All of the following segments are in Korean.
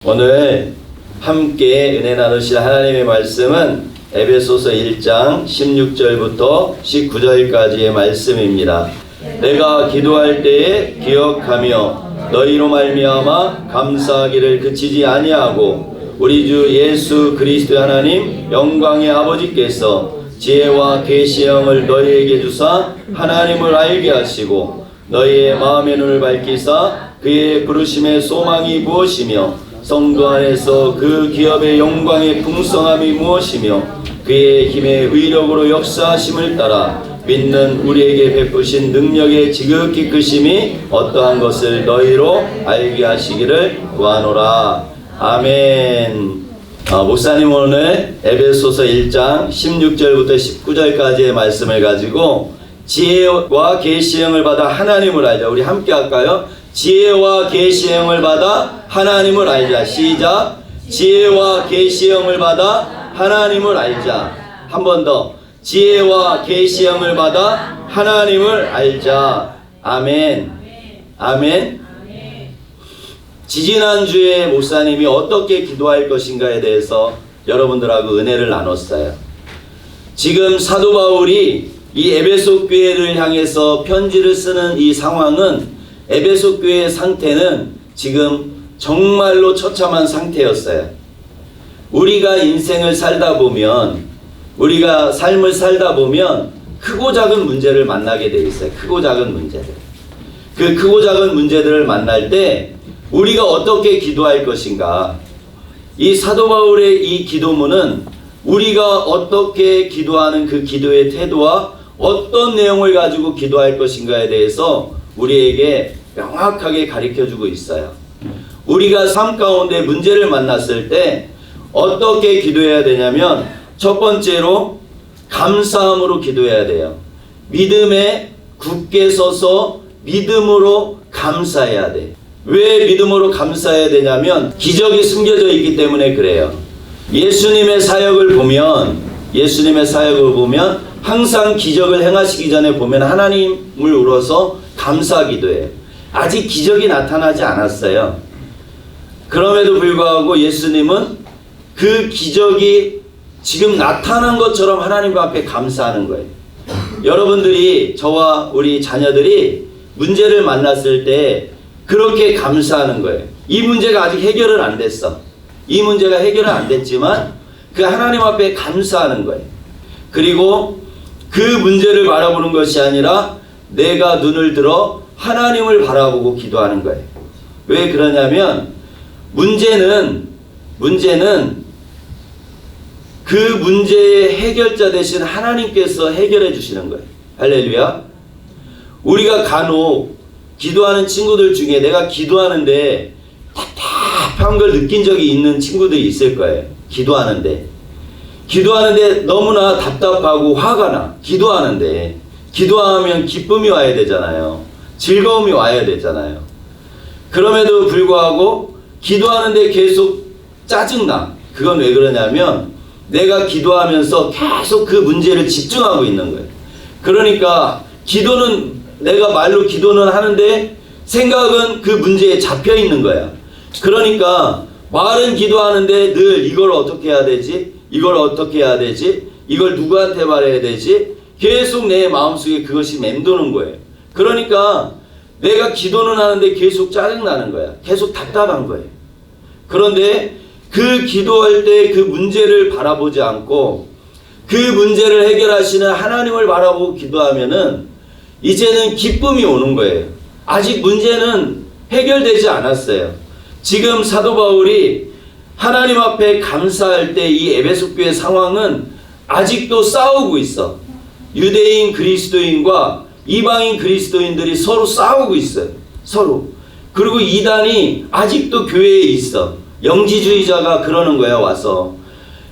오늘 함께 은혜 나누실 하나님의 말씀은 에베소서 1장 16절부터 19절까지의 말씀입니다. 내가 기도할 때에 기억하며 너희로 말미암아 감사하기를 그치지 아니하고 우리 주 예수 그리스도의 하나님 영광의 아버지께서 지혜와 계시의 영을 너희에게 주사 하나님을 알게 하시고 너희의 마음의 눈을 밝히사 그의 부르심의 소망이 무엇이며 성도 안에서 그 기업의 영광의 풍성함이 무엇이며 그의 힘의 의력으로 역사하심을 따라 믿는 우리에게 베푸신 능력의 지극히 크심이 어떠한 것을 너희로 알게 하시기를 구하노라. 아멘. 목사님 오늘 에베소서 1장 16절부터 19절까지의 말씀을 가지고 지혜와 계시의 영을 받아 하나님을 알자. 우리 함께 할까요? 지혜와 계시의 영을 받아 하나님을 알자. 시작. 지혜와 계시의 영을 받아 하나님을 알자. 한 번 더. 지혜와 계시의 영을 받아 하나님을 알자. 아멘. 아멘. 지지난주에 목사님이 어떻게 기도할 것인가에 대해서 여러분들하고 은혜를 나눴어요. 지금 사도 바울이 이 에베소 교회를 향해서 편지를 쓰는 이 상황은 에베소 교회의 상태는 지금 정말로 처참한 상태였어요. 우리가 인생을 살다 보면, 우리가 삶을 살다 보면 크고 작은 문제를 만나게 돼 있어요. 크고 작은 문제들. 그 크고 작은 문제들을 만날 때 우리가 어떻게 기도할 것인가. 이 사도 바울의 이 기도문은 우리가 어떻게 기도하는 그 기도의 태도와 어떤 내용을 가지고 기도할 것인가에 대해서 우리에게 명확하게 가르쳐주고 있어요. 우리가 삶 가운데 문제를 만났을 때 어떻게 기도해야 되냐면 첫 번째로 감사함으로 기도해야 돼요. 믿음에 굳게 서서 믿음으로 감사해야 돼. 왜 믿음으로 감사해야 되냐면 기적이 숨겨져 있기 때문에 그래요. 예수님의 사역을 보면 항상 기적을 행하시기 전에 보면 하나님을 울어서 감사 기도해요. 아직 기적이 나타나지 않았어요. 그럼에도 불구하고 예수님은 그 기적이 지금 나타난 것처럼 하나님 앞에 감사하는 거예요. 여러분들이, 저와 우리 자녀들이 문제를 만났을 때 그렇게 감사하는 거예요. 이 문제가 아직 해결은 안 됐어. 이 문제가 해결은 안 됐지만 그 하나님 앞에 감사하는 거예요. 그리고 그 문제를 바라보는 것이 아니라 내가 눈을 들어 하나님을 바라보고 기도하는 거예요. 왜 그러냐면 문제는 그 문제의 해결자 대신 하나님께서 해결해 주시는 거예요. 할렐루야. 우리가 간혹 기도하는 친구들 중에 내가 기도하는데 답답한 걸 느낀 적이 있는 친구들이 있을 거예요. 기도하는데 너무나 답답하고 화가 나. 기도하면 기쁨이 와야 되잖아요. 즐거움이 와야 되잖아요. 그럼에도 불구하고 기도하는데 계속 짜증나. 그건 왜 그러냐면 내가 기도하면서 계속 그 문제를 집중하고 있는 거예요. 그러니까 내가 말로 기도는 하는데 생각은 그 문제에 잡혀 있는 거야. 그러니까 말은 기도하는데 늘 이걸 어떻게 해야 되지? 이걸 어떻게 해야 되지? 이걸 누구한테 말해야 되지? 계속 내 마음속에 그것이 맴도는 거예요. 그러니까 내가 기도는 하는데 계속 짜증나는 거야. 계속 답답한 거예요. 그런데 그 기도할 때 그 문제를 바라보지 않고 그 문제를 해결하시는 하나님을 바라보고 기도하면은 이제는 기쁨이 오는 거예요. 아직 문제는 해결되지 않았어요. 지금 사도 바울이 하나님 앞에 감사할 때 이 에베소 교회 상황은 아직도 싸우고 있어. 유대인 그리스도인과 이방인 그리스도인들이 서로 싸우고 있어요. 서로. 그리고 이단이 아직도 교회에 있어. 영지주의자가 그러는 거야. 와서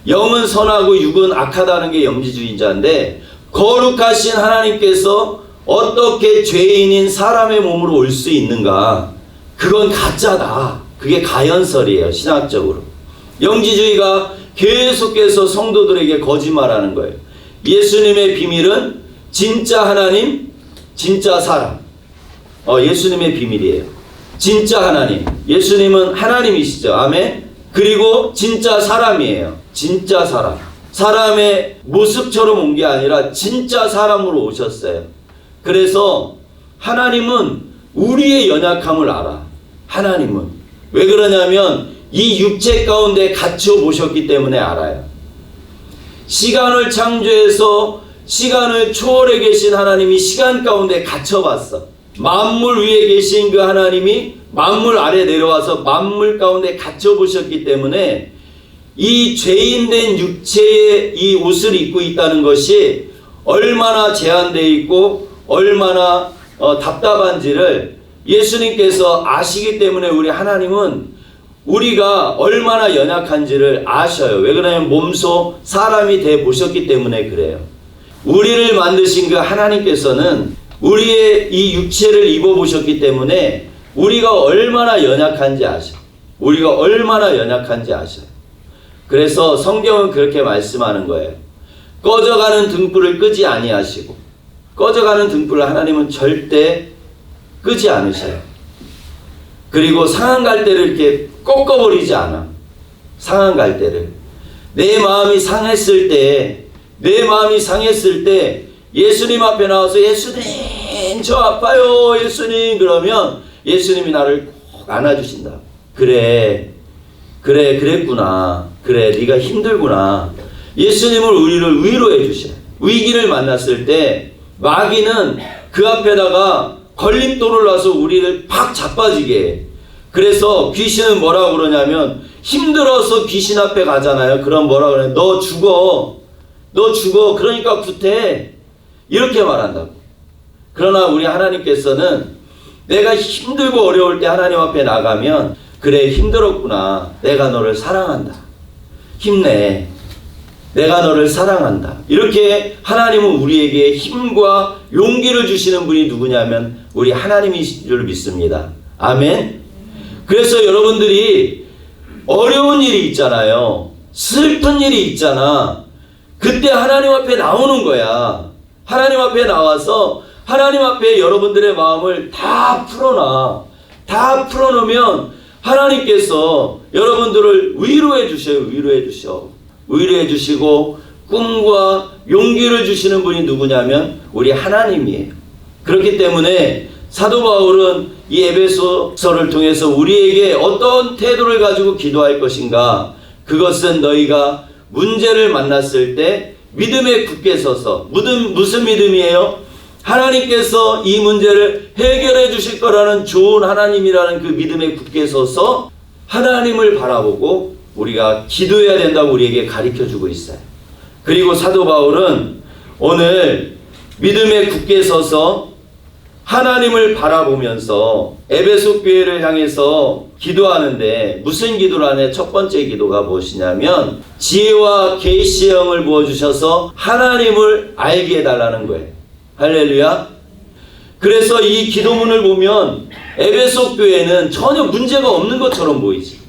영은 선하고 육은 악하다는 게 영지주의자인데 거룩하신 하나님께서 어떻게 죄인인 사람의 몸으로 올 수 있는가? 그건 가짜다. 그게 가연설이에요. 신학적으로. 영지주의가 계속해서 성도들에게 거짓말하는 거예요. 예수님의 비밀은 진짜 하나님, 진짜 사람. 예수님의 비밀이에요. 진짜 하나님, 예수님은 하나님이시죠. 아멘. 그리고 진짜 사람이에요. 진짜 사람. 사람의 모습처럼 온 게 아니라 진짜 사람으로 오셨어요. 그래서 하나님은 우리의 연약함을 알아. 하나님은. 왜 그러냐면 이 육체 가운데 갇혀 보셨기 때문에 알아요. 시간을 창조해서 시간을 초월해 계신 하나님이 시간 가운데 갇혀봤어. 만물 위에 계신 그 하나님이 만물 아래 내려와서 만물 가운데 갇혀보셨기 때문에 이 죄인된 육체의 이 옷을 입고 있다는 것이 얼마나 제한되어 있고 얼마나 답답한지를 예수님께서 아시기 때문에 우리 하나님은 우리가 얼마나 연약한지를 아셔요. 왜 그러냐면 몸소 사람이 돼 보셨기 때문에 그래요. 우리를 만드신 그 하나님께서는 우리의 이 육체를 입어 보셨기 때문에 우리가 얼마나 연약한지 아셔요. 우리가 얼마나 연약한지 아셔요. 그래서 성경은 그렇게 말씀하는 거예요. 꺼져가는 등불을 끄지 아니하시고, 꺼져가는 등불을 하나님은 절대 끄지 않으셔요. 그리고 상한 갈대를 이렇게 꺾어버리지 않아. 상한 갈대를. 내 마음이 상했을 때, 내 마음이 상했을 때 예수님 앞에 나와서 예수님 저 아파요 예수님 그러면 예수님이 나를 꼭 안아주신다. 그랬구나. 그래 네가 힘들구나. 예수님을 우리를 위로해 주셔. 위기를 만났을 때 마귀는 그 앞에다가 걸림돌을 놔서 우리를 팍 자빠지게 해. 그래서 귀신은 뭐라고 그러냐면 힘들어서 귀신 앞에 가잖아요. 그럼 뭐라고 그러냐. 너 죽어. 그러니까 구태. 이렇게 말한다고. 그러나 우리 하나님께서는 내가 힘들고 어려울 때 하나님 앞에 나가면 그래 힘들었구나. 내가 너를 사랑한다. 힘내. 내가 너를 사랑한다. 이렇게 하나님은 우리에게 힘과 용기를 주시는 분이 누구냐면 우리 하나님이신 줄 믿습니다. 아멘. 그래서 여러분들이 어려운 일이 있잖아요. 슬픈 일이 있잖아. 그때 하나님 앞에 나오는 거야. 하나님 앞에 나와서 하나님 앞에 여러분들의 마음을 다 풀어놔. 다 풀어놓으면 하나님께서 여러분들을 위로해 주셔요. 위로해 주시고 꿈과 용기를 주시는 분이 누구냐면 우리 하나님이에요. 그렇기 때문에 사도 바울은 이 에베소서를 통해서 우리에게 어떤 태도를 가지고 기도할 것인가. 그것은 너희가 문제를 만났을 때 믿음에 굳게 서서 무슨 믿음이에요? 하나님께서 이 문제를 해결해 주실 거라는 좋은 하나님이라는 그 믿음에 굳게 서서 하나님을 바라보고 우리가 기도해야 된다고 우리에게 가르쳐주고 있어요. 그리고 사도 바울은 오늘 믿음에 굳게 서서 하나님을 바라보면서 에베소 교회를 향해서 기도하는데 무슨 기도를 하냐? 첫 번째 기도가 무엇이냐면 지혜와 계시의 영을 부어주셔서 하나님을 알게 해달라는 거예요. 할렐루야. 그래서 이 기도문을 보면 에베소 교회는 전혀 문제가 없는 것처럼 보이지.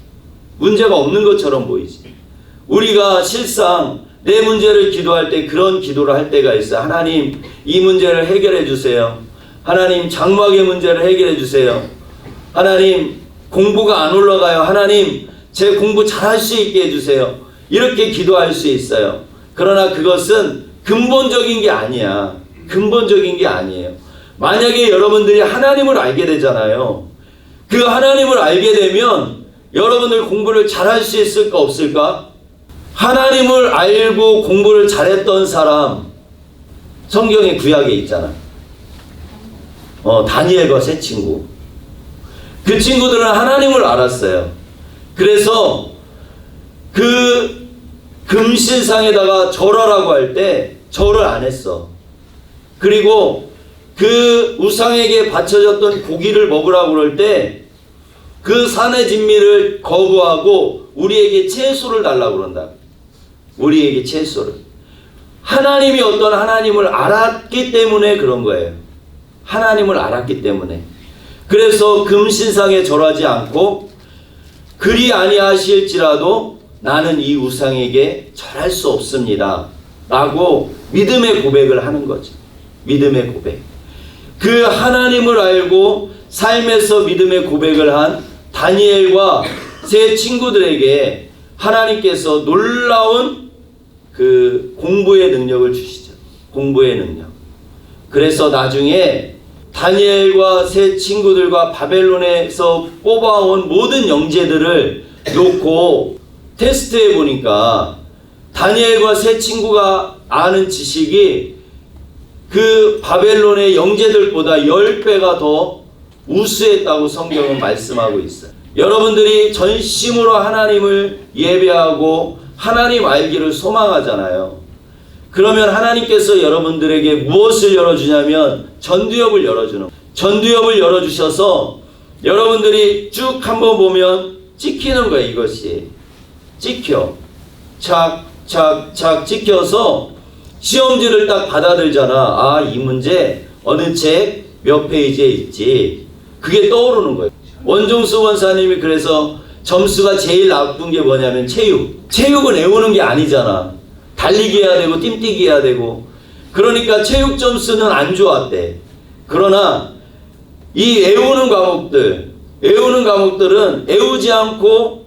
우리가 실상 내 문제를 기도할 때 그런 기도를 할 때가 있어요. 하나님 이 문제를 해결해 주세요. 하나님 장막의 문제를 해결해 주세요. 하나님 공부가 안 올라가요. 하나님 제 공부 잘할 수 있게 해주세요. 이렇게 기도할 수 있어요. 그러나 그것은 근본적인 게 아니야. 근본적인 게 아니에요. 만약에 여러분들이 하나님을 알게 되잖아요. 그 하나님을 알게 되면 여러분들 공부를 잘할 수 있을까 없을까? 하나님을 알고 공부를 잘했던 사람 성경의 구약에 있잖아. 다니엘과 세 친구. 그 친구들은 하나님을 알았어요. 그래서 그 금신상에다가 절하라고 할 때 절을 안 했어. 그리고 그 우상에게 바쳐졌던 고기를 먹으라고 그럴 때 그 산의 진미를 거부하고 우리에게 채소를 달라고 그런다. 우리에게 채소를. 하나님이 어떤 하나님을 알았기 때문에 그런 거예요. 하나님을 알았기 때문에. 그래서 금신상에 절하지 않고 그리 아니하실지라도 나는 이 우상에게 절할 수 없습니다. 라고 믿음의 고백을 하는 거죠. 믿음의 고백. 그 하나님을 알고 삶에서 믿음의 고백을 한 다니엘과 세 친구들에게 하나님께서 놀라운 그 공부의 능력을 주시죠. 공부의 능력. 그래서 나중에 다니엘과 세 친구들과 바벨론에서 뽑아온 모든 영재들을 놓고 테스트해 보니까 다니엘과 세 친구가 아는 지식이 그 바벨론의 영재들보다 10배가 더 우수했다고 성경은 말씀하고 있어요. 여러분들이 전심으로 하나님을 예배하고 하나님 알기를 소망하잖아요. 그러면 하나님께서 여러분들에게 무엇을 열어주냐면 전두엽을 열어주는 거예요. 전두엽을 열어주셔서 여러분들이 쭉 한번 보면 찍히는 거예요. 이것이 찍혀 착착착 찍혀서 시험지를 딱 받아들잖아. 아, 이 문제 어느 책 몇 페이지에 있지. 그게 떠오르는 거예요. 원종수 권사님이 그래서 점수가 제일 나쁜 게 뭐냐면 체육은 외우는 게 아니잖아. 달리기 해야 되고 띰뛰기 해야 되고. 그러니까 체육 점수는 안 좋았대. 그러나 이 외우는 과목들은 외우지 않고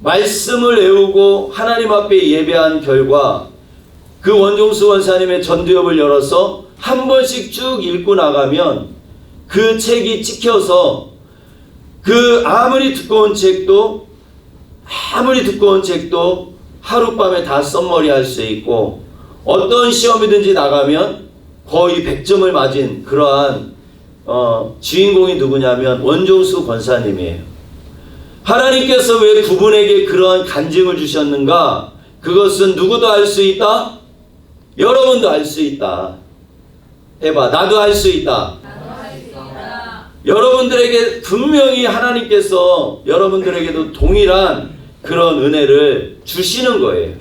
말씀을 외우고 하나님 앞에 예배한 결과 그 원종수 원사님의 전두엽을 열어서 한 번씩 쭉 읽고 나가면 그 책이 찍혀서 그 아무리 두꺼운 책도 하룻밤에 다 썸머리 할 수 있고 어떤 시험이든지 나가면 거의 100점을 맞은 그러한 주인공이 누구냐면 원종수 권사님이에요. 하나님께서 왜 그분에게 그러한 간증을 주셨는가? 그것은 누구도 알 수 있다? 여러분도 알 수 있다. 해봐. 나도 할 수 있다. 여러분들에게 분명히 하나님께서 여러분들에게도 동일한 그런 은혜를 주시는 거예요.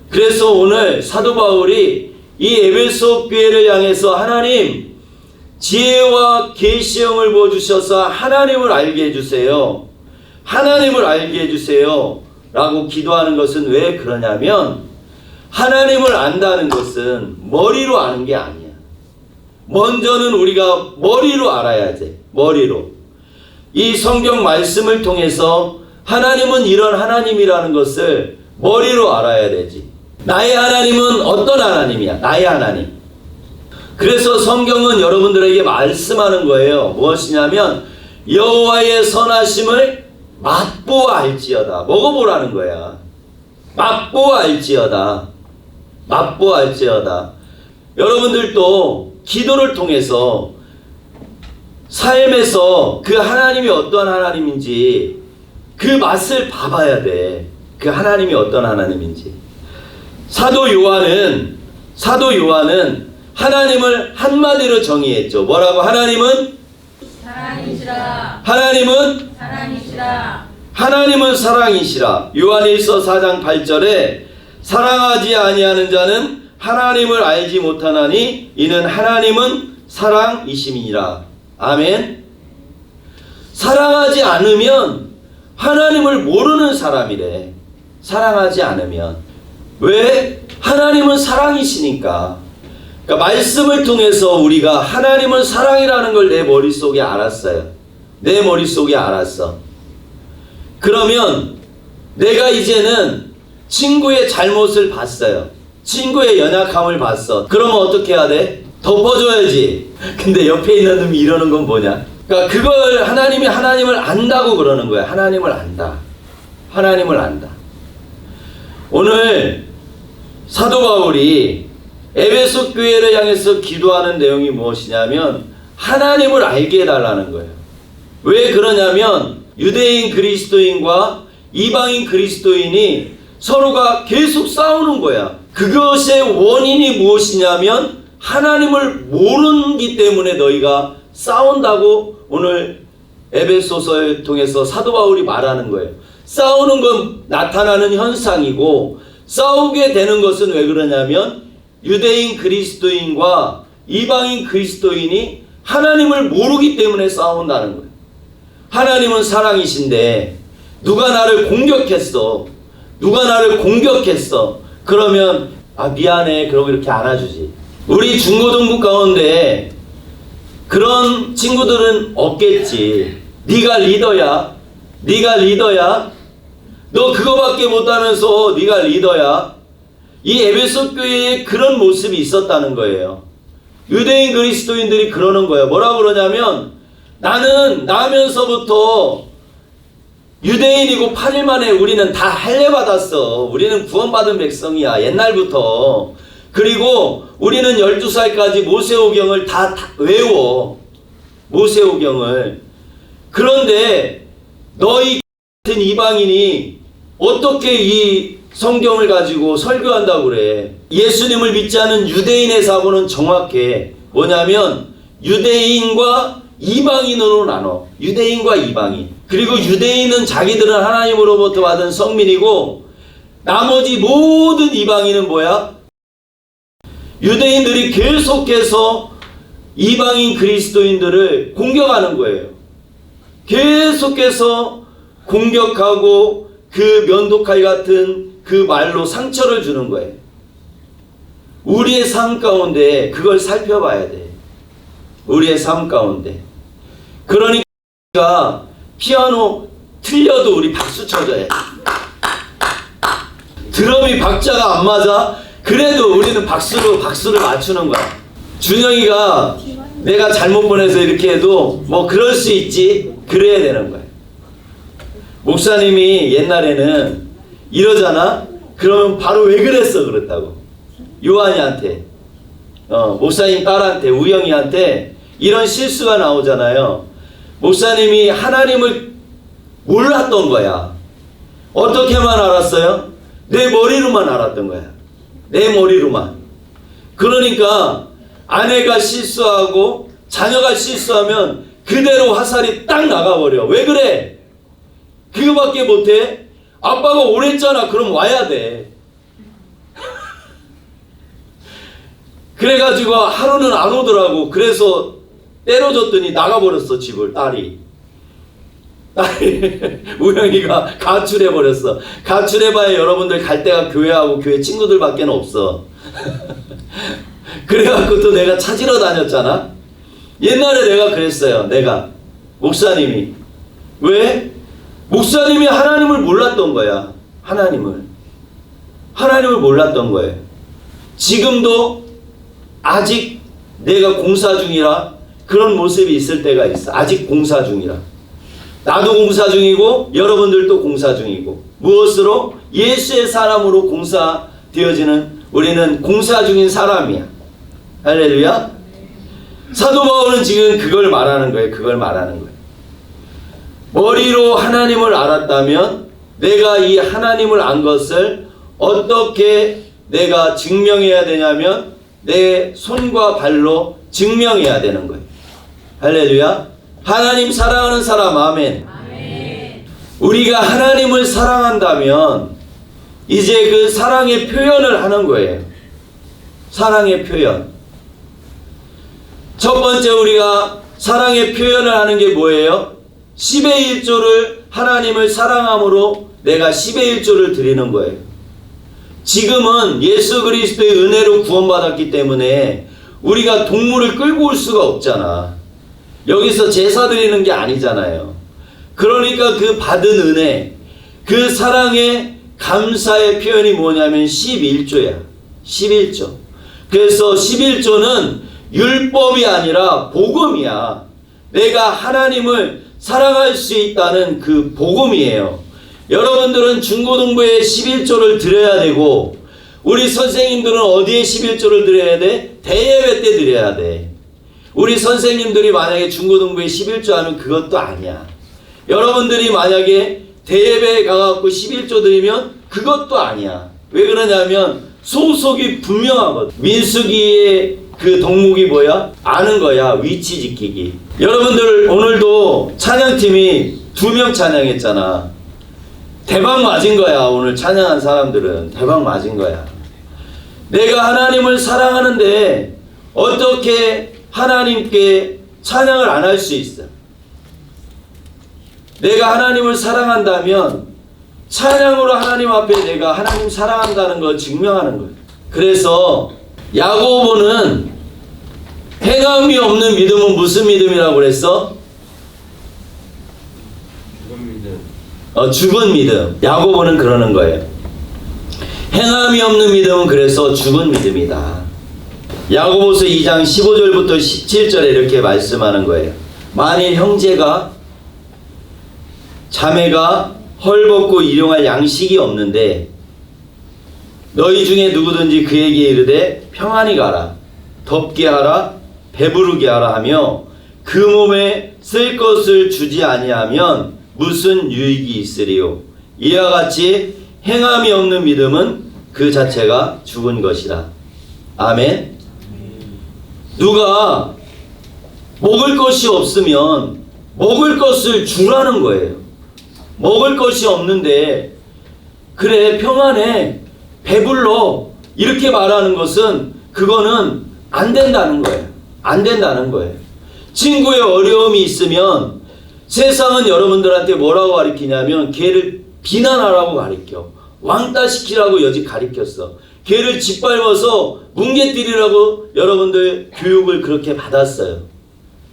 그래서 오늘 사도 바울이 이 에베소 교회를 향해서 하나님 지혜와 계시형을 부어주셔서 하나님을 알게 해주세요. 하나님을 알게 해주세요. 라고 기도하는 것은 왜 그러냐면 하나님을 안다는 것은 머리로 아는 게 아니야. 먼저는 우리가 머리로 알아야 돼. 머리로. 이 성경 말씀을 통해서 하나님은 이런 하나님이라는 것을 머리로 알아야 되지. 나의 하나님은 어떤 하나님이야? 나의 하나님. 그래서 성경은 여러분들에게 말씀하는 거예요. 무엇이냐면 여호와의 선하심을 맛보아 알지어다. 먹어보라는 거야. 맛보아 알지어다. 맛보아 알지어다. 여러분들도 기도를 통해서 삶에서 그 하나님이 어떤 하나님인지 그 맛을 봐봐야 돼. 그 하나님이 어떤 하나님인지. 사도 요한은 하나님을 한마디로 정의했죠. 뭐라고? 하나님은 사랑이시라. 하나님은 사랑이시라. 하나님은 사랑이시라. 요한일서 4장 8절에 사랑하지 아니하는 자는 하나님을 알지 못하나니 이는 하나님은 사랑이심이니라. 아멘. 사랑하지 않으면 하나님을 모르는 사람이래. 사랑하지 않으면. 왜? 하나님은 사랑이시니까. 그러니까 말씀을 통해서 우리가 하나님은 사랑이라는 걸 내 머릿속에 알았어요. 내 머릿속에 알았어. 그러면 내가 이제는 친구의 잘못을 봤어요. 친구의 연약함을 봤어. 그러면 어떻게 해야 돼? 덮어줘야지. 근데 옆에 있는 놈이 이러는 건 뭐냐? 그러니까 그걸 하나님을 안다고 그러는 거야. 하나님을 안다. 하나님을 안다. 오늘 사도 바울이 에베소 교회를 향해서 기도하는 내용이 무엇이냐면 하나님을 알게 해달라는 거예요. 왜 그러냐면 유대인 그리스도인과 이방인 그리스도인이 서로가 계속 싸우는 거야. 그것의 원인이 무엇이냐면 하나님을 모르기 때문에 너희가 싸운다고 오늘 에베소서를 통해서 사도 바울이 말하는 거예요. 싸우는 건 나타나는 현상이고 싸우게 되는 것은 왜 그러냐면 유대인 그리스도인과 이방인 그리스도인이 하나님을 모르기 때문에 싸운다는 거예요. 하나님은 사랑이신데 누가 나를 공격했어. 그러면 미안해. 그러고 이렇게 안아주지. 우리 중고등부 가운데 그런 친구들은 없겠지. 네가 리더야. 네가 리더야. 너 그거밖에 못하면서 네가 리더야. 이 에베소 교회에 그런 모습이 있었다는 거예요. 유대인 그리스도인들이 그러는 거예요. 뭐라고 그러냐면 나는 나면서부터 유대인이고 8일 만에 우리는 다 할례 받았어. 우리는 구원받은 백성이야. 옛날부터. 그리고 우리는 12살까지 모세오경을 다 외워. 모세오경을. 그런데 너희 같은 이방인이 어떻게 이 성경을 가지고 설교한다고 그래. 예수님을 믿지 않은 유대인의 사고는 정확해. 뭐냐면 유대인과 이방인으로 나눠. 유대인과 이방인. 그리고 유대인은 자기들은 하나님으로부터 받은 성민이고 나머지 모든 이방인은 뭐야? 유대인들이 계속해서 이방인 그리스도인들을 공격하는 거예요. 계속해서 공격하고 그 면도칼 같은 그 말로 상처를 주는 거예요. 우리의 삶 가운데 그걸 살펴봐야 돼. 우리의 삶 가운데. 그러니까 피아노 틀려도 우리 박수 쳐줘야 돼. 드럼이 박자가 안 맞아? 그래도 우리는 박수를 맞추는 거야. 준영이가 내가 잘못 보내서 이렇게 해도 뭐 그럴 수 있지. 그래야 되는 거야. 목사님이 옛날에는 이러잖아? 그러면 바로 왜 그랬어? 그랬다고. 요한이한테. 목사님 딸한테, 우영이한테 이런 실수가 나오잖아요. 목사님이 하나님을 몰랐던 거야. 어떻게만 알았어요? 내 머리로만 알았던 거야. 내 머리로만. 그러니까 아내가 실수하고 자녀가 실수하면 그대로 화살이 딱 나가버려. 왜 그래? 그거밖에 못해? 아빠가 오랬잖아. 그럼 와야 돼. 그래가지고 하루는 안 오더라고. 그래서 때려줬더니 나가버렸어. 집을. 딸이 우영이가 가출해버렸어. 가출해봐야 여러분들 갈 데가 교회하고 교회 친구들밖에 없어. 그래갖고 또 내가 찾으러 다녔잖아. 옛날에 내가 그랬어요. 내가 목사님이 왜? 목사님이 하나님을 몰랐던 거야. 하나님을 몰랐던 거예요. 지금도 아직 내가 공사 중이라 그런 모습이 있을 때가 있어. 아직 공사 중이라. 나도 공사 중이고 여러분들도 공사 중이고. 무엇으로? 예수의 사람으로 공사되어지는 우리는 공사 중인 사람이야. 할렐루야. 사도 바울은 지금 그걸 말하는 거예요. 그걸 말하는 거예요. 머리로 하나님을 알았다면 내가 이 하나님을 안 것을 어떻게 내가 증명해야 되냐면 내 손과 발로 증명해야 되는 거예요. 할렐루야. 하나님 사랑하는 사람 아멘. 아멘. 우리가 하나님을 사랑한다면 이제 그 사랑의 표현을 하는 거예요. 사랑의 표현. 첫 번째 우리가 사랑의 표현을 하는 게 뭐예요? 10의 1조를 하나님을 사랑함으로 내가 10의 1조를 드리는 거예요. 지금은 예수 그리스도의 은혜로 구원받았기 때문에 우리가 동물을 끌고 올 수가 없잖아. 여기서 제사 드리는 게 아니잖아요. 그러니까 그 받은 은혜, 그 사랑의 감사의 표현이 뭐냐면 11조야. 11조. 그래서 11조는 율법이 아니라 복음이야. 내가 하나님을 사랑할 수 있다는 그 복음이에요. 여러분들은 중고등부에 11조를 드려야 되고 우리 선생님들은 어디에 11조를 드려야 돼? 대예배 때 드려야 돼. 우리 선생님들이 만약에 중고등부에 11조 하면 그것도 아니야. 여러분들이 만약에 대예배에 가갖고 11조 드리면 그것도 아니야. 왜 그러냐면 소속이 분명하거든. 민수기의 그 덕목이 뭐야? 아는 거야. 위치 지키기. 여러분들 오늘도 찬양팀이 2명 찬양했잖아. 대박 맞은 거야. 오늘 찬양한 사람들은 대박 맞은 거야. 내가 하나님을 사랑하는데 어떻게 하나님께 찬양을 안 할 수 있어? 내가 하나님을 사랑한다면 찬양으로 하나님 앞에 내가 하나님 사랑한다는 걸 증명하는 거예요. 그래서 야고보는 행함이 없는 믿음은 무슨 믿음이라고 그랬어? 죽은 믿음. 야고보는 그러는 거예요. 행함이 없는 믿음은 그래서 죽은 믿음이다. 야고보서 2장 15절부터 17절에 이렇게 말씀하는 거예요. 만일 형제가 자매가 헐벗고 일용할 양식이 없는데 너희 중에 누구든지 그에게 이르되 평안히 가라, 덥게 하라, 배부르게 하라 하며 그 몸에 쓸 것을 주지 아니하면 무슨 유익이 있으리요. 이와 같이 행함이 없는 믿음은 그 자체가 죽은 것이라. 아멘. 누가 먹을 것이 없으면 먹을 것을 주라는 거예요. 먹을 것이 없는데 그래 평안해, 배불러 이렇게 말하는 것은 그거는 안 된다는 거예요. 안 된다는 거예요. 친구의 어려움이 있으면 세상은 여러분들한테 뭐라고 가르치냐면 걔를 비난하라고 가르쳐. 왕따시키라고 여지 가르쳤어. 걔를 짓밟아서 뭉개뜨리라고 여러분들 교육을 그렇게 받았어요.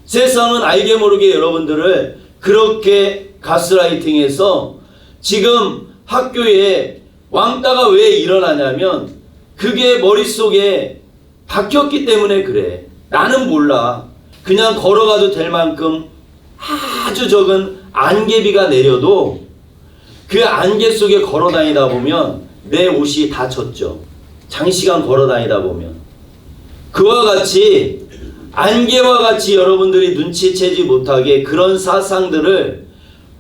세상은 알게 모르게 여러분들을 그렇게 가스라이팅해서 지금 학교에 왕따가 왜 일어나냐면 그게 머릿속에 박혔기 때문에 그래. 나는 몰라. 그냥 걸어가도 될 만큼 아주 적은 안개비가 내려도 그 안개 속에 걸어 다니다 보면 내 옷이 다 젖죠. 장시간 걸어 다니다 보면. 그와 같이 안개와 같이 여러분들이 눈치채지 못하게 그런 사상들을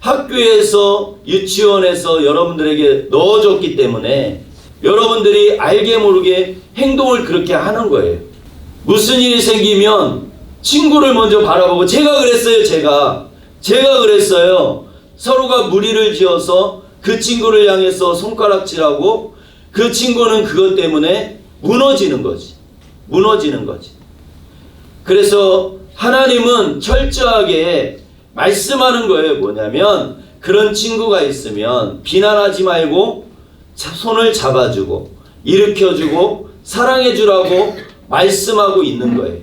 학교에서 유치원에서 여러분들에게 넣어줬기 때문에 여러분들이 알게 모르게 행동을 그렇게 하는 거예요. 무슨 일이 생기면 친구를 먼저 바라보고 제가 그랬어요. 제가 그랬어요. 서로가 무리를 지어서 그 친구를 향해서 손가락질하고 그 친구는 그것 때문에 무너지는 거지. 무너지는 거지. 그래서 하나님은 철저하게 말씀하는 거예요. 뭐냐면 그런 친구가 있으면 비난하지 말고 손을 잡아주고 일으켜주고 사랑해주라고 말씀하고 있는 거예요.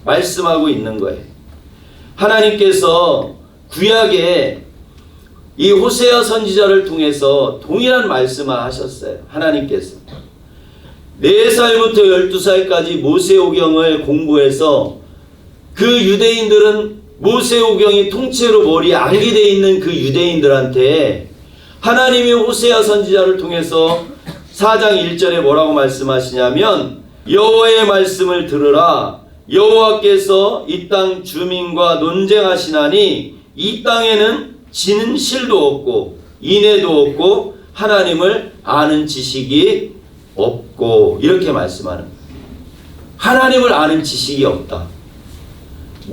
말씀하고 있는 거예요. 하나님께서 구약에 이 호세아 선지자를 통해서 동일한 말씀을 하셨어요. 하나님께서 4살부터 12살까지 모세오경을 공부해서 그 유대인들은 모세오경이 통째로 머리에 암기되어 있는 그 유대인들한테 하나님이 호세아 선지자를 통해서 4장 1절에 뭐라고 말씀하시냐면 여호와의 말씀을 들으라. 여호와께서 이 땅 주민과 논쟁하시나니 이 땅에는 진실도 없고 인애도 없고 하나님을 아는 지식이 없고 이렇게 말씀하는 거예요. 하나님을 아는 지식이 없다.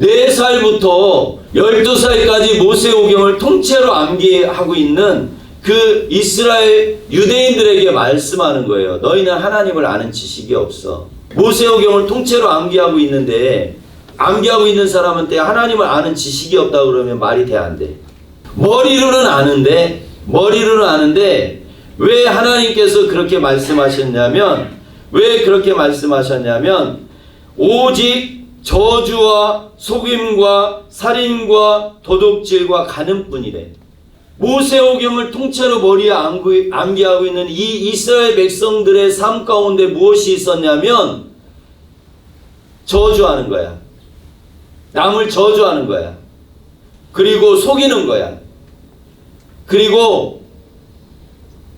4살부터 12살까지 모세오경을 통째로 암기하고 있는 그 이스라엘 유대인들에게 말씀하는 거예요. 너희는 하나님을 아는 지식이 없어. 모세오경을 통째로 암기하고 있는데 암기하고 있는 사람한테 하나님을 아는 지식이 없다 그러면 말이 돼 안 돼. 머리로는 아는데 왜 하나님께서 그렇게 말씀하셨냐면 오직 저주와 속임과 살인과 도둑질과 간음뿐이래. 모세오경을 통째로 머리에 암기하고 있는 이 이스라엘 백성들의 삶 가운데 무엇이 있었냐면 저주하는 거야. 남을 저주하는 거야. 그리고 속이는 거야. 그리고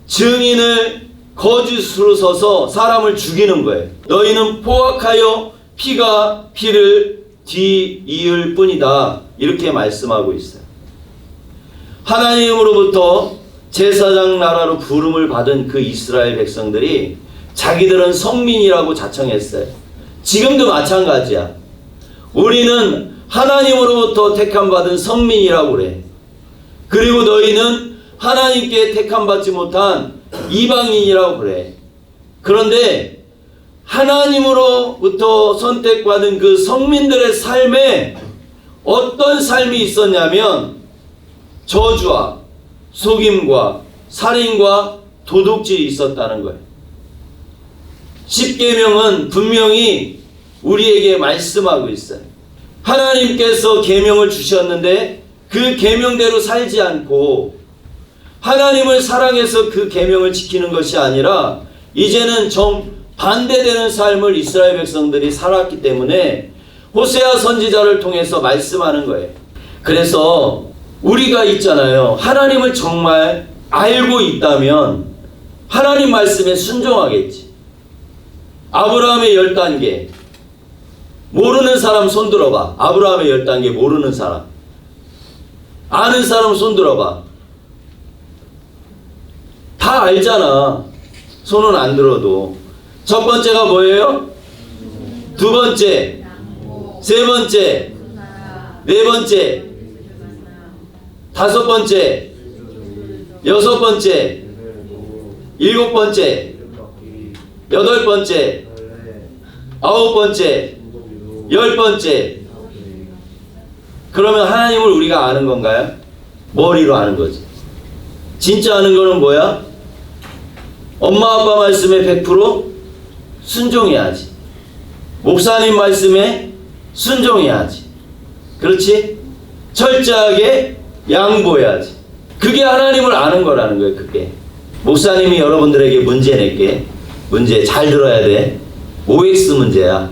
증인을 거짓으로 서서 사람을 죽이는 거예요. 너희는 포악하여 피가 피를 뒤이을 뿐이다. 이렇게 말씀하고 있어요. 하나님으로부터 제사장 나라로 부름을 받은 그 이스라엘 백성들이 자기들은 성민이라고 자청했어요. 지금도 마찬가지야. 우리는 하나님으로부터 택함받은 성민이라고 그래. 그리고 너희는 하나님께 택함받지 못한 이방인이라고 그래. 그런데 하나님으로부터 선택받은 그 성민들의 삶에 어떤 삶이 있었냐면 저주와 속임과 살인과 도둑질이 있었다는 거예요. 십계명은 분명히 우리에게 말씀하고 있어요. 하나님께서 계명을 주셨는데 그 계명대로 살지 않고 하나님을 사랑해서 그 계명을 지키는 것이 아니라 이제는 정반대되는 삶을 이스라엘 백성들이 살았기 때문에 호세아 선지자를 통해서 말씀하는 거예요. 그래서 우리가 있잖아요. 하나님을 정말 알고 있다면 하나님 말씀에 순종하겠지. 아브라함의 10단계. 모르는 사람 손 들어봐. 아브라함의 10단계 모르는 사람. 아는 사람 손 들어봐. 다 알잖아. 손은 안 들어도. 첫 번째가 뭐예요? 두 번째, 세 번째, 네 번째, 다섯 번째, 여섯 번째, 일곱 번째, 여덟 번째, 아홉 번째, 열 번째. 그러면 하나님을 우리가 아는 건가요? 머리로 아는 거지. 진짜 아는 거는 뭐야? 엄마 아빠 말씀에 100% 순종해야지. 목사님 말씀에 순종해야지. 그렇지? 철저하게 양보해야지. 그게 하나님을 아는 거라는 거예요. 그게. 목사님이 여러분들에게 문제 낼게. 문제 잘 들어야 돼. OX 문제야.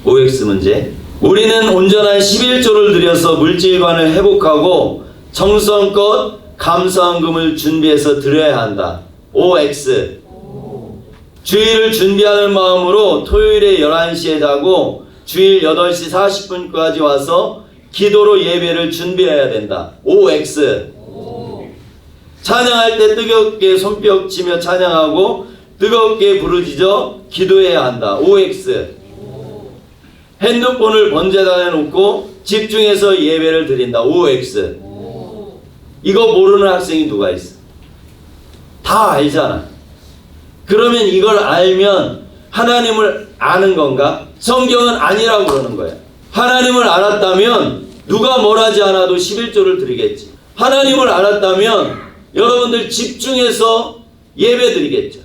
OX 문제. 우리는 온전한 11조를 들여서 물질관을 회복하고 정성껏 감사헌금을 준비해서 드려야 한다. OX. 주일을 준비하는 마음으로 토요일에 11시에 자고 주일 8시 40분까지 와서 기도로 예배를 준비해야 된다. OX. 찬양할 때 뜨겁게 손뼉 치며 찬양하고 뜨겁게 부르짖어 기도해야 한다. OX. 핸드폰을 번제단에 놓고 집중해서 예배를 드린다. OX. 이거 모르는 학생이 누가 있어? 다 알잖아. 그러면 이걸 알면 하나님을 아는 건가? 성경은 아니라고 그러는 거야. 하나님을 알았다면 누가 뭘 하지 않아도 11조를 드리겠지. 하나님을 알았다면 여러분들 집중해서 예배 드리겠죠.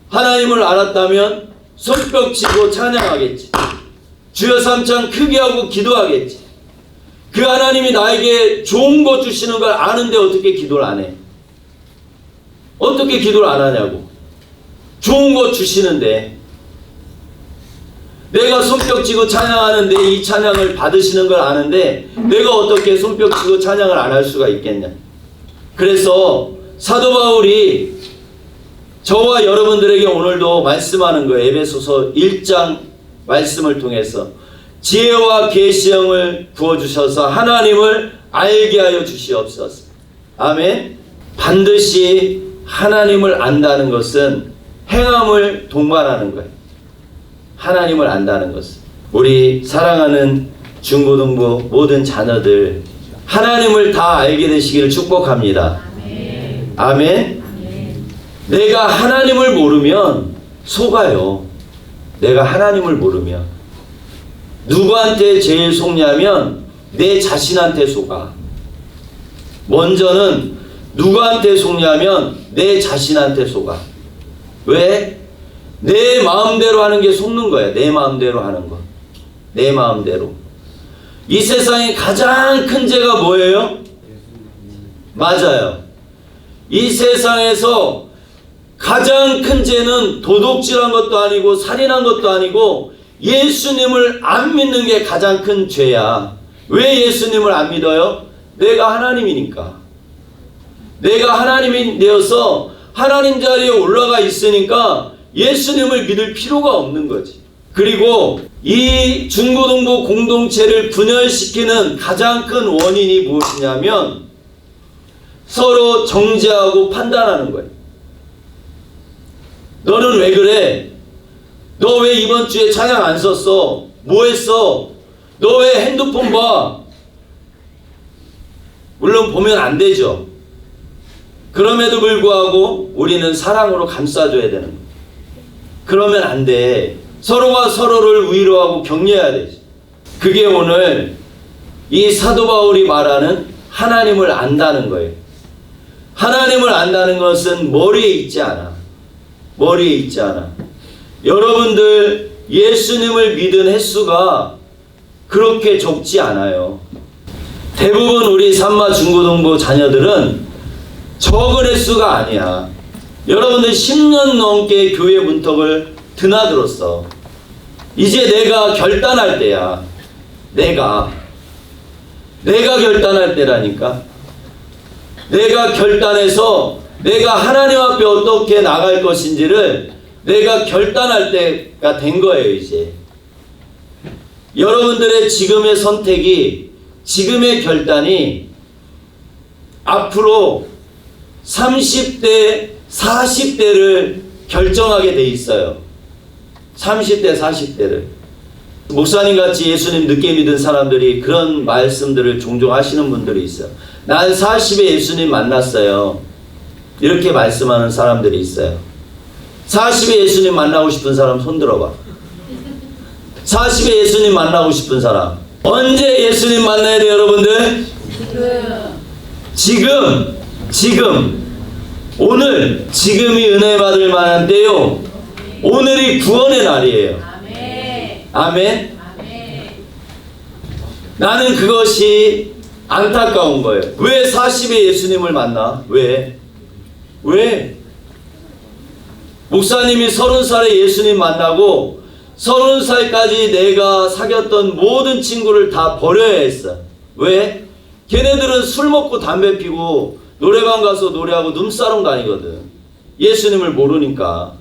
하나님을 알았다면 손뼉 치고 찬양하겠지. 주여 삼창 크게 하고 기도하겠지. 그 하나님이 나에게 좋은 거 주시는 걸 아는데 어떻게 기도를 안 해? 어떻게 기도를 안 하냐고. 좋은 거 주시는데 내가 손뼉 치고 찬양하는데 이 찬양을 받으시는 걸 아는데 내가 어떻게 손뼉 치고 찬양을 안 할 수가 있겠냐. 그래서 사도 바울이 저와 여러분들에게 오늘도 말씀하는 거예요. 에베소서 1장 말씀을 통해서 지혜와 계시형을 부어주셔서 하나님을 알게 하여 주시옵소서. 아멘. 반드시 하나님을 안다는 것은 행함을 동반하는 거예요. 하나님을 안다는 것은. 우리 사랑하는 중고등부 모든 자녀들 하나님을 다 알게 되시기를 축복합니다. 아멘. 아멘. 아멘. 내가 하나님을 모르면 속아요. 내가 하나님을 모르면 누구한테 제일 속냐면 내 자신한테 속아. 먼저는 누구한테 속냐면 내 자신한테 속아. 왜? 내 마음대로 하는 게 속는 거야. 내 마음대로 하는 거. 내 마음대로. 이 세상에 가장 큰 죄가 뭐예요? 맞아요. 이 세상에서 가장 큰 죄는 도둑질한 것도 아니고 살인한 것도 아니고 예수님을 안 믿는 게 가장 큰 죄야. 왜 예수님을 안 믿어요? 내가 하나님이니까. 내가 하나님이 되어서 하나님 자리에 올라가 있으니까 예수님을 믿을 필요가 없는 거지. 그리고 이 중고등부 공동체를 분열시키는 가장 큰 원인이 무엇이냐면 서로 정죄하고 판단하는 거예요. 너는 왜 그래? 너 왜 이번 주에 찬양 안 썼어? 뭐 했어? 너 왜 핸드폰 봐? 물론 보면 안 되죠. 그럼에도 불구하고 우리는 사랑으로 감싸줘야 되는 거예요. 그러면 안 돼. 서로가 서로를 위로하고 격려해야 되지. 그게 오늘 이 사도 바울이 말하는 하나님을 안다는 거예요. 하나님을 안다는 것은 머리에 있지 않아. 머리에 있지 않아. 여러분들 예수님을 믿은 횟수가 그렇게 적지 않아요. 대부분 우리 산마 중고등부 자녀들은 적은 횟수가 아니야. 여러분들 10년 넘게 교회 문턱을 드나들었어. 이제 내가 결단할 때야. 내가 결단할 때라니까. 내가 결단해서 내가 하나님 앞에 어떻게 나갈 것인지를 내가 결단할 때가 된 거예요. 이제 여러분들의 지금의 선택이, 지금의 결단이 앞으로 30대 40대를 결정하게 돼 있어요. 30대 40대를. 목사님 같이 예수님 늦게 믿은 사람들이 그런 말씀들을 종종 하시는 분들이 있어요. 난 40에 예수님 만났어요. 이렇게 말씀하는 사람들이 있어요. 40에 예수님 만나고 싶은 사람 손 들어봐. 40에 예수님 만나고 싶은 사람. 언제 예수님 만나야 돼요, 여러분들? 지금. 오늘, 지금이 은혜 받을 만한 때요. 오늘이 구원의 날이에요. 아멘. 나는 그것이 안타까운 거예요. 왜 40에 예수님을 만나? 왜? 목사님이 30살에 예수님 만나고 30살까지 내가 사귀었던 모든 친구를 다 버려야 했어. 왜? 걔네들은 술 먹고 담배 피고 노래방 가서 노래하고 눈사롱 다니거든. 예수님을 모르니까.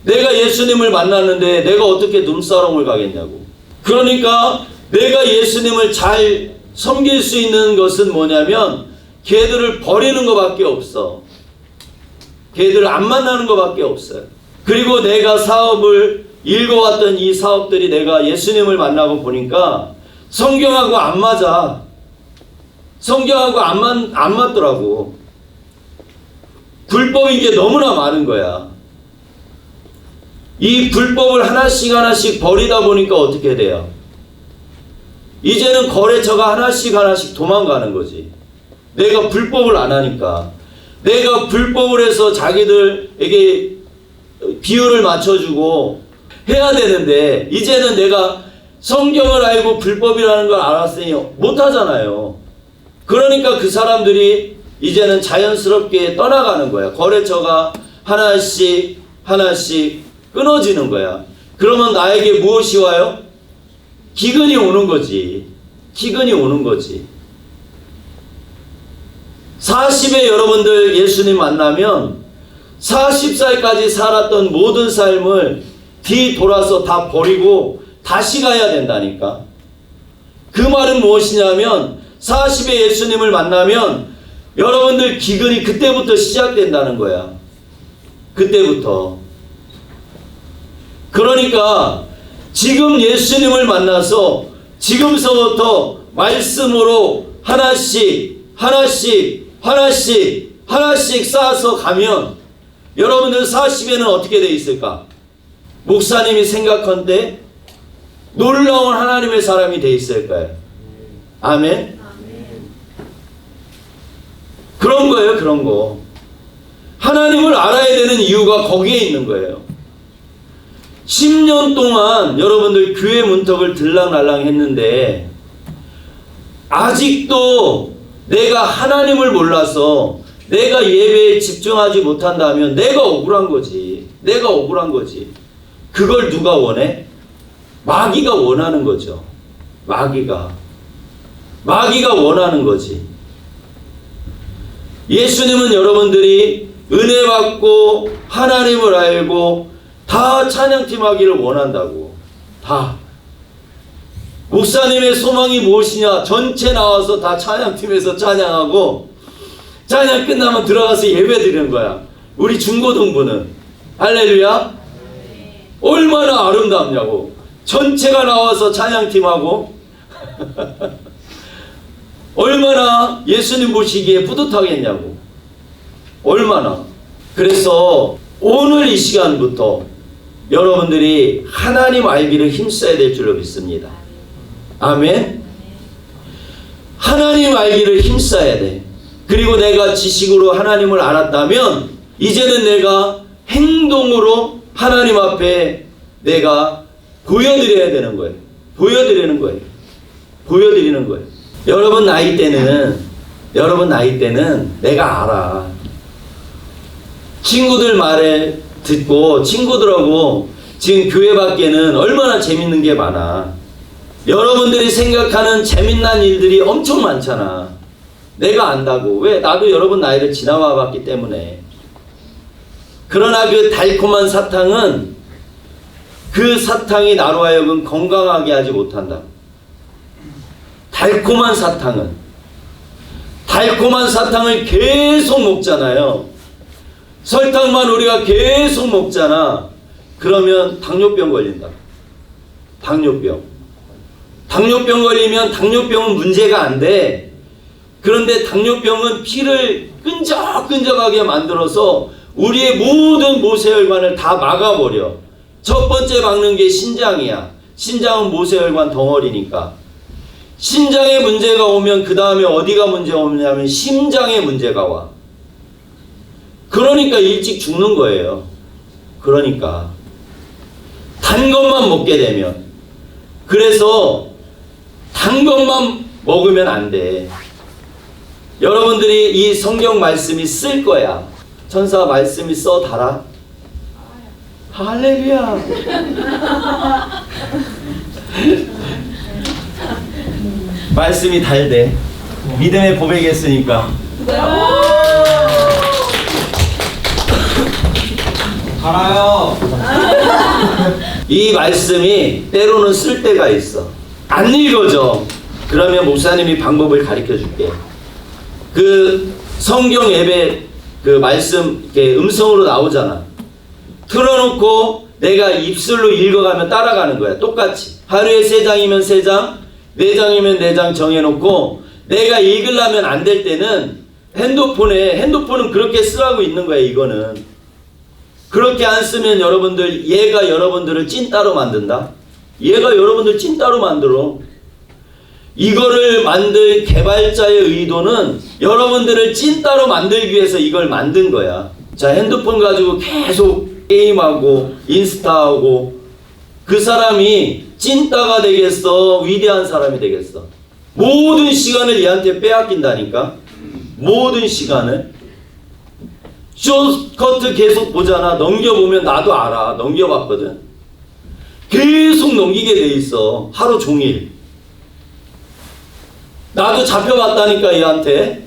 내가 예수님을 만났는데 내가 어떻게 눈사롱을 가겠냐고. 그러니까 내가 예수님을 잘 섬길 수 있는 것은 뭐냐면 걔들을 버리는 것밖에 없어. 걔들을 안 만나는 것밖에 없어요. 그리고 내가 사업을 읽어왔던 이 사업들이 내가 예수님을 만나고 보니까 성경하고 안 맞아. 성경하고 안 맞더라고. 불법인 게 너무나 많은 거야. 이 불법을 하나씩 버리다 보니까 어떻게 돼요? 이제는 거래처가 하나씩 도망가는 거지. 내가 불법을 안 하니까. 내가 불법을 해서 자기들에게 비율을 맞춰주고 해야 되는데 이제는 내가 성경을 알고 불법이라는 걸 알았으니 못하잖아요. 그러니까 그 사람들이 이제는 자연스럽게 떠나가는 거야. 거래처가 하나씩 끊어지는 거야. 그러면 나에게 무엇이 와요? 기근이 오는 거지. 40에 여러분들 예수님 만나면 40살까지 살았던 모든 삶을 뒤돌아서 다 버리고 다시 가야 된다니까. 그 말은 무엇이냐면 40에 예수님을 만나면 여러분들 기근이 그때부터 시작된다는 거야. 그때부터. 그러니까 지금 예수님을 만나서 지금서부터 말씀으로 하나씩 쌓아서 가면 여러분들 40에는 어떻게 돼 있을까? 목사님이 생각한데 놀라운 하나님의 사람이 돼 있을 거예요. 아멘? 그런 거예요, 그런 거. 하나님을 알아야 되는 이유가 거기에 있는 거예요. 10년 동안 여러분들 교회 문턱을 들락날락 했는데 아직도 내가 하나님을 몰라서 내가 예배에 집중하지 못한다면 내가 억울한 거지. 그걸 누가 원해? 마귀가 원하는 거죠. 마귀가 원하는 거지. 예수님은 여러분들이 은혜 받고 하나님을 알고 다 찬양팀 하기를 원한다고. 다. 목사님의 소망이 무엇이냐? 전체 나와서 다 찬양팀에서 찬양하고 찬양 끝나면 들어가서 예배 드리는 거야. 우리 중고등부는. 할렐루야. 얼마나 아름답냐고. 전체가 나와서 찬양팀하고 얼마나 예수님 보시기에 뿌듯하겠냐고. 얼마나. 그래서 오늘 이 시간부터 여러분들이 하나님 알기를 힘써야 될 줄로 믿습니다. 아멘. 하나님 알기를 힘써야 돼. 그리고 내가 지식으로 하나님을 알았다면 이제는 내가 행동으로 하나님 앞에 내가 보여드려야 되는 거예요. 보여드리는 거예요. 여러분 나이 때는 여러분 나이 때는 내가 알아. 친구들 말에 듣고 친구들하고 지금 교회 밖에는 얼마나 재밌는 게 많아. 여러분들이 생각하는 재밌는 일들이 엄청 많잖아. 내가 안다고. 왜? 나도 여러분 나이를 지나와 봤기 때문에. 그러나 그 달콤한 사탕은 그 사탕이 나로 하여금 건강하게 하지 못한다. 달콤한 사탕을 계속 먹잖아요. 설탕만 우리가 계속 먹잖아. 그러면 당뇨병 걸린다. 당뇨병 걸리면 당뇨병은 문제가 안 돼. 그런데 당뇨병은 피를 끈적끈적하게 만들어서 우리의 모든 모세혈관을 다 막아버려. 첫 번째 막는 게 신장이야. 신장은 모세혈관 덩어리니까. 신장에 문제가 오면 그 다음에 어디가 문제가 오냐면 심장에 문제가 와. 그러니까 일찍 죽는 거예요. 그러니까 단 것만 먹게 되면. 그래서 단 것만 먹으면 안 돼. 여러분들이 이 성경 말씀이 쓸 거야. 천사 말씀이 써 달아. 할렐루야. 말씀이 달대. 믿음의 고백했으니까. 알아요. 이 말씀이 때로는 쓸 때가 있어. 안 읽어져. 그러면 목사님이 방법을 가르쳐 줄게. 그 성경 예배 그 말씀 이렇게 음성으로 나오잖아. 틀어놓고 내가 입술로 읽어가면 따라가는 거야. 똑같이. 하루에 3장이면 3장, 4장이면 4장 정해놓고 내가 읽으려면 안 될 때는 핸드폰은 그렇게 쓰라고 있는 거야. 이거는. 그렇게 안 쓰면 얘가 여러분들을 찐따로 만든다. 얘가 여러분들 찐따로 만들어. 이거를 만들 개발자의 의도는 여러분들을 찐따로 만들기 위해서 이걸 만든 거야. 자, 핸드폰 가지고 계속 게임하고 인스타하고 그 사람이 찐따가 되겠어? 위대한 사람이 되겠어? 모든 시간을 얘한테 빼앗긴다니까? 모든 시간을. 쇼커트 계속 보잖아. 넘겨보면 나도 알아. 넘겨봤거든. 계속 넘기게 돼 있어. 하루 종일. 나도 잡혀봤다니까 얘한테.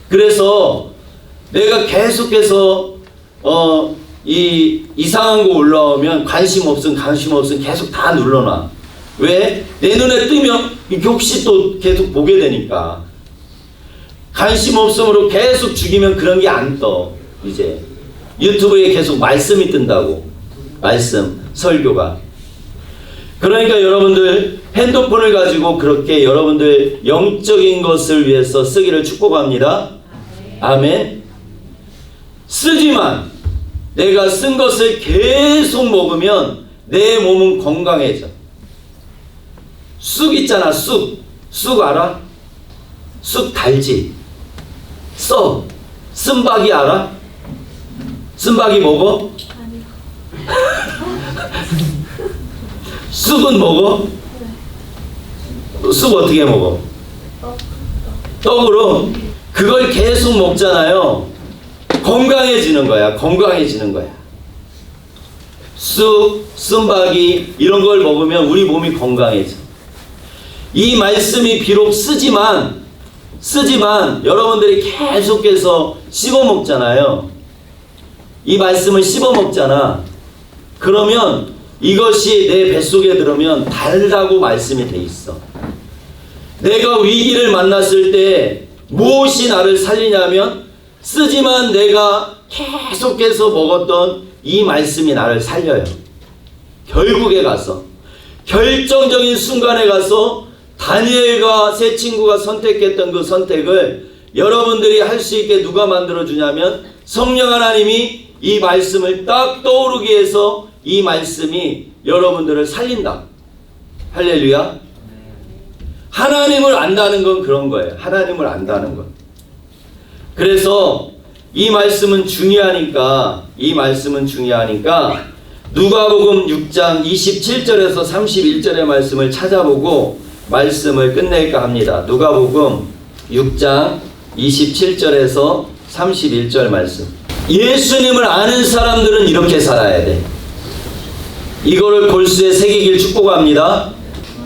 그래서 내가 계속해서 이 이상한 거 올라오면 관심 없음 계속 다 눌러놔. 왜? 내 눈에 뜨면 이렇게 혹시 또 계속 보게 되니까. 관심 없음으로 계속 죽이면 그런 게 안 떠. 이제 유튜브에 계속 말씀이 뜬다고. 말씀, 설교가. 그러니까 여러분들 핸드폰을 가지고 그렇게 여러분들 영적인 것을 위해서 쓰기를 축복합니다. 아멘. 쓰지만 내가 쓴 것을 계속 먹으면 내 몸은 건강해져. 쑥 있잖아. 쑥 알아? 쑥 달지? 쓴박이 알아? 쓴박이 먹어? 쑥은 먹어? 쑥 어떻게 먹어? 떡으로? 그걸 계속 먹잖아요. 건강해지는 거야. 쑥, 쓴박이 이런 걸 먹으면 우리 몸이 건강해져. 이 말씀이 비록 쓰지만 여러분들이 계속해서 씹어 먹잖아요. 이 말씀을 씹어 먹잖아. 그러면 이것이 내 뱃속에 들으면 달다고 말씀이 돼 있어. 내가 위기를 만났을 때 무엇이 나를 살리냐면 쓰지만 내가 계속해서 먹었던 이 말씀이 나를 살려요. 결국에 가서 결정적인 순간에 가서 다니엘과 세 친구가 선택했던 그 선택을 여러분들이 할 수 있게 누가 만들어주냐면 성령 하나님이 이 말씀을 딱 떠오르게 해서 이 말씀이 여러분들을 살린다. 할렐루야. 하나님을 안다는 건 그런 거예요. 하나님을 안다는 것. 그래서 이 말씀은 중요하니까 누가복음 6장 27절에서 31절의 말씀을 찾아보고 말씀을 끝낼까 합니다. 누가복음 6장 27절에서 31절 말씀. 예수님을 아는 사람들은 이렇게 살아야 돼. 이거를 골수에 새기길 축복합니다.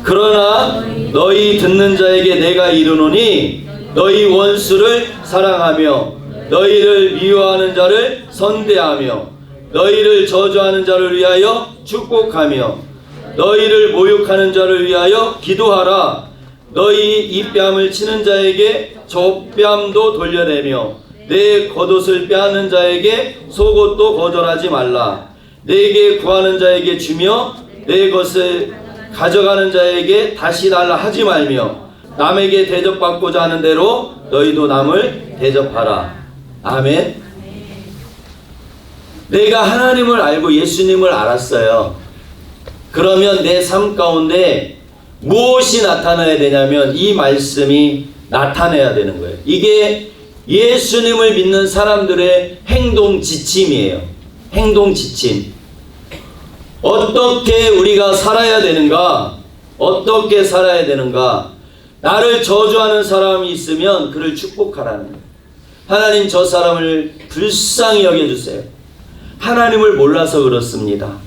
그러나 너희 듣는 자에게 내가 이르노니 너희 원수를 사랑하며 너희를 미워하는 자를 선대하며 너희를 저주하는 자를 위하여 축복하며 너희를 모욕하는 자를 위하여 기도하라. 너희 입뺨을 치는 자에게 젖뺨도 돌려내며 내 겉옷을 빼앗는 자에게 속옷도 거절하지 말라. 내게 구하는 자에게 주며 내 것을 가져가는 자에게 다시 달라 하지 말며 남에게 대접받고자 하는 대로 너희도 남을 대접하라. 아멘. 내가 하나님을 알고 예수님을 알았어요. 그러면 내 삶 가운데 무엇이 나타나야 되냐면 이 말씀이 나타나야 되는 거예요. 이게 예수님을 믿는 사람들의 행동 지침이에요. 행동 지침. 어떻게 우리가 살아야 되는가? 어떻게 살아야 되는가? 나를 저주하는 사람이 있으면 그를 축복하라는 거예요. 하나님 저 사람을 불쌍히 여겨주세요. 하나님을 몰라서 그렇습니다.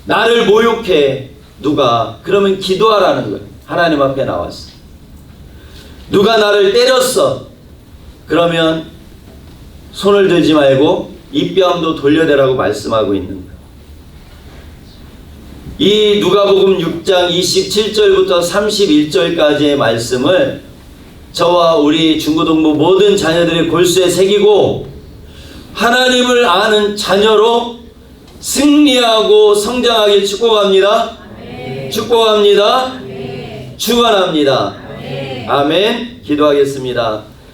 나를 모욕해. 누가? 그러면 기도하라는 거예요. 하나님 앞에 나왔어. 누가 나를 때렸어. 그러면 손을 들지 말고 입뺨도 돌려대라고 말씀하고 있는 거예요. 이 누가복음 6장 27절부터 31절까지의 말씀을 저와 우리 중고등부 모든 자녀들의 골수에 새기고 하나님을 아는 자녀로 승리하고 성장하길 축복합니다. 아멘. 축복합니다. 아멘. 축원합니다. 아멘. 아멘. 기도하겠습니다.